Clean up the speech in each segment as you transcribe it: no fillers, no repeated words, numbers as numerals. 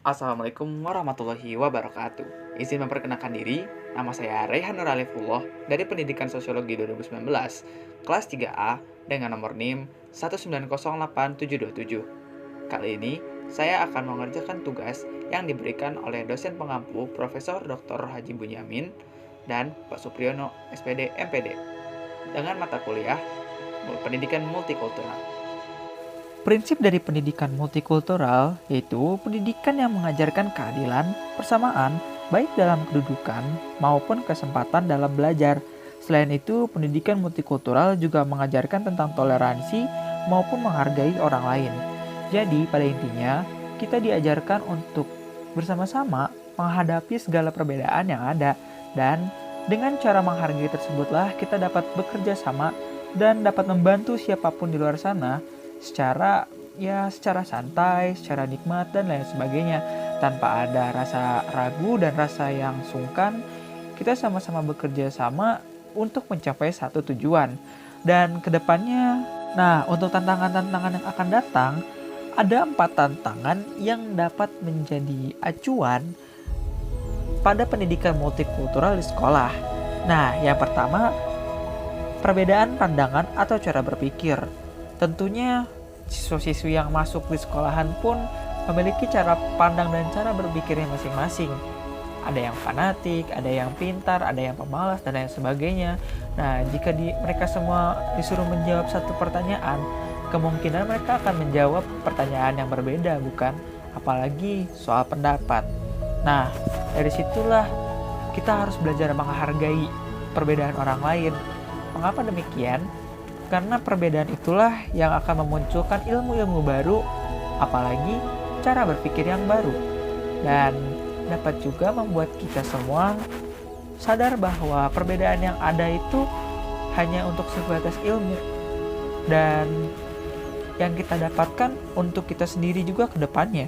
Assalamualaikum warahmatullahi wabarakatuh. Izin memperkenalkan diri, nama saya Raihan Nuralifullah dari Pendidikan Sosiologi 2019, kelas 3A dengan nomor NIM 1908727. Kali ini, saya akan mengerjakan tugas yang diberikan oleh dosen pengampu Profesor Dr. Haji Bunyamin dan Pak Supriyono, SPD MPD, dengan mata kuliah Pendidikan Multikultural. Prinsip dari pendidikan multikultural yaitu pendidikan yang mengajarkan keadilan, persamaan, baik dalam kedudukan maupun kesempatan dalam belajar. Selain itu, pendidikan multikultural juga mengajarkan tentang toleransi maupun menghargai orang lain. Jadi, pada intinya, kita diajarkan untuk bersama-sama menghadapi segala perbedaan yang ada, dan dengan cara menghargai tersebutlah kita dapat bekerja sama dan dapat membantu siapapun di luar sana secara santai, secara nikmat dan lain sebagainya, tanpa ada rasa ragu dan rasa yang sungkan. Kita sama-sama bekerja sama untuk mencapai satu tujuan. Dan kedepannya, untuk tantangan-tantangan yang akan datang, ada 4 tantangan yang dapat menjadi acuan pada pendidikan multikultural di sekolah. Yang pertama, perbedaan pandangan atau cara berpikir. Tentunya siswa-siswi yang masuk di sekolahan pun memiliki cara pandang dan cara berpikirnya masing-masing. Ada yang fanatik, ada yang pintar, ada yang pemalas, dan lain sebagainya. Jika mereka semua disuruh menjawab satu pertanyaan, kemungkinan mereka akan menjawab pertanyaan yang berbeda, bukan? Apalagi soal pendapat. Dari situlah kita harus belajar menghargai perbedaan orang lain. Mengapa demikian? Karena perbedaan itulah yang akan memunculkan ilmu-ilmu baru, apalagi cara berpikir yang baru. Dan dapat juga membuat kita semua sadar bahwa perbedaan yang ada itu hanya untuk sebatas ilmu. Dan yang kita dapatkan untuk kita sendiri juga ke depannya.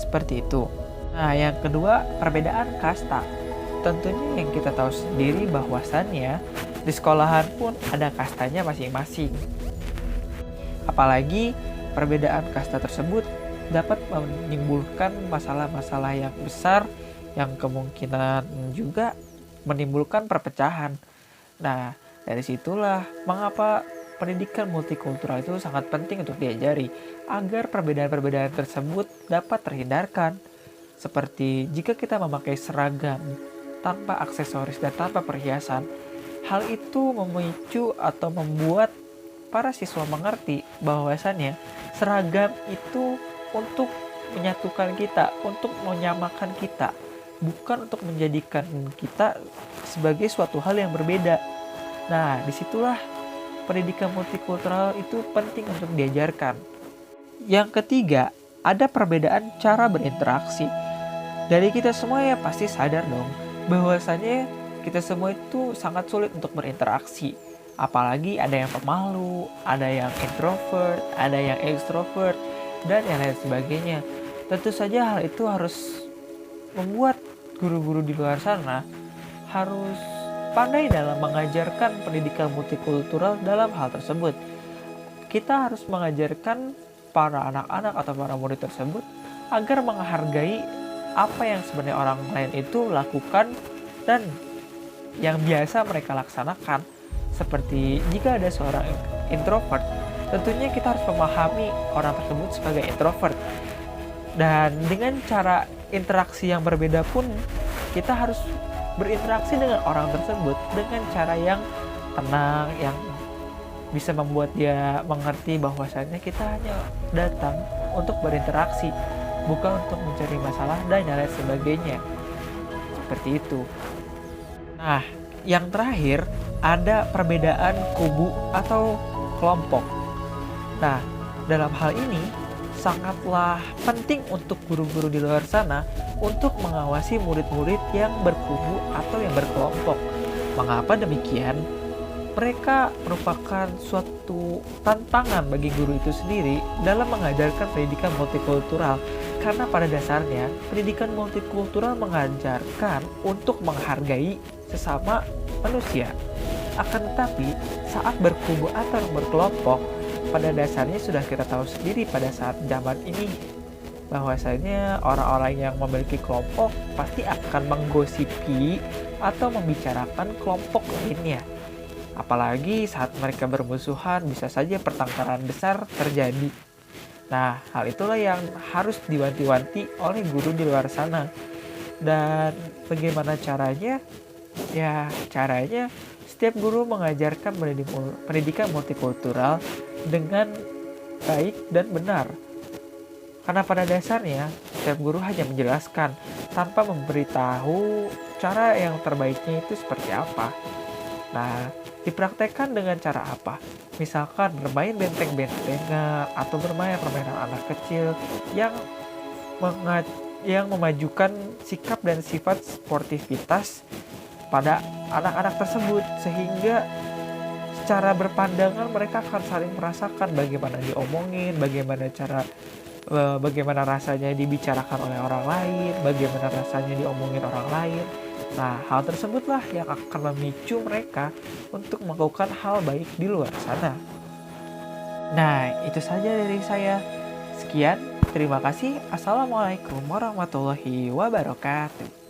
Seperti itu. Yang kedua, perbedaan kasta. Tentunya yang kita tahu sendiri bahwasannya di sekolahan pun ada kastanya masing-masing. Apalagi perbedaan kasta tersebut dapat menimbulkan masalah-masalah yang besar yang kemungkinan juga menimbulkan perpecahan. Dari situlah mengapa pendidikan multikultural itu sangat penting untuk diajari agar perbedaan-perbedaan tersebut dapat terhindarkan. Seperti jika kita memakai seragam tanpa aksesoris dan tanpa perhiasan, hal itu memicu atau membuat para siswa mengerti bahwasannya seragam itu untuk menyatukan kita, untuk menyamakan kita, bukan untuk menjadikan kita sebagai suatu hal yang berbeda. Disitulah pendidikan multikultural itu penting untuk diajarkan. Yang ketiga, ada perbedaan cara berinteraksi. Dari kita semua ya pasti sadar dong bahwasannya kita semua itu sangat sulit untuk berinteraksi. Apalagi ada yang pemalu, ada yang introvert, ada yang extrovert, dan yang lain sebagainya. Tentu saja hal itu harus membuat guru-guru di luar sana harus pandai dalam mengajarkan pendidikan multikultural dalam hal tersebut. Kita harus mengajarkan para anak-anak atau para murid tersebut agar menghargai apa yang sebenarnya orang lain itu lakukan dan yang biasa mereka laksanakan. Seperti jika ada seorang introvert, tentunya kita harus memahami orang tersebut sebagai introvert. Dan dengan cara interaksi yang berbeda pun, kita harus berinteraksi dengan orang tersebut dengan cara yang tenang, yang bisa membuat dia mengerti bahwasannya kita hanya datang untuk berinteraksi, bukan untuk mencari masalah dan lain sebagainya. Seperti itu. Yang terakhir, ada perbedaan kubu atau kelompok. Dalam hal ini sangatlah penting untuk guru-guru di luar sana untuk mengawasi murid-murid yang berkubu atau yang berkelompok. Mengapa demikian? Mereka merupakan suatu tantangan bagi guru itu sendiri dalam mengajarkan pendidikan multikultural. Karena pada dasarnya, pendidikan multikultural mengajarkan untuk menghargai sesama manusia. Akan tetapi, saat berkubu atau berkelompok, pada dasarnya sudah kita tahu sendiri pada saat zaman ini, bahwasanya orang-orang yang memiliki kelompok pasti akan menggosipi atau membicarakan kelompok lainnya. Apalagi saat mereka bermusuhan bisa saja pertengkaran besar terjadi. Nah, hal itulah yang harus diwanti-wanti oleh guru di luar sana. Dan bagaimana caranya? Ya, caranya setiap guru mengajarkan pendidikan multikultural dengan baik dan benar. Karena pada dasarnya, setiap guru hanya menjelaskan tanpa memberitahu cara yang terbaiknya itu seperti apa. Nah, dipraktekkan dengan cara apa? Misalkan bermain benteng-bentengan atau bermain permainan anak kecil yang memajukan sikap dan sifat sportivitas pada anak-anak tersebut, sehingga secara berpandangan mereka akan saling merasakan bagaimana diomongin, bagaimana rasanya dibicarakan oleh orang lain, bagaimana rasanya diomongin orang lain. Nah, hal tersebutlah yang akan memicu mereka untuk melakukan hal baik di luar sana. Nah, itu saja dari saya. Sekian, terima kasih. Assalamualaikum warahmatullahi wabarakatuh.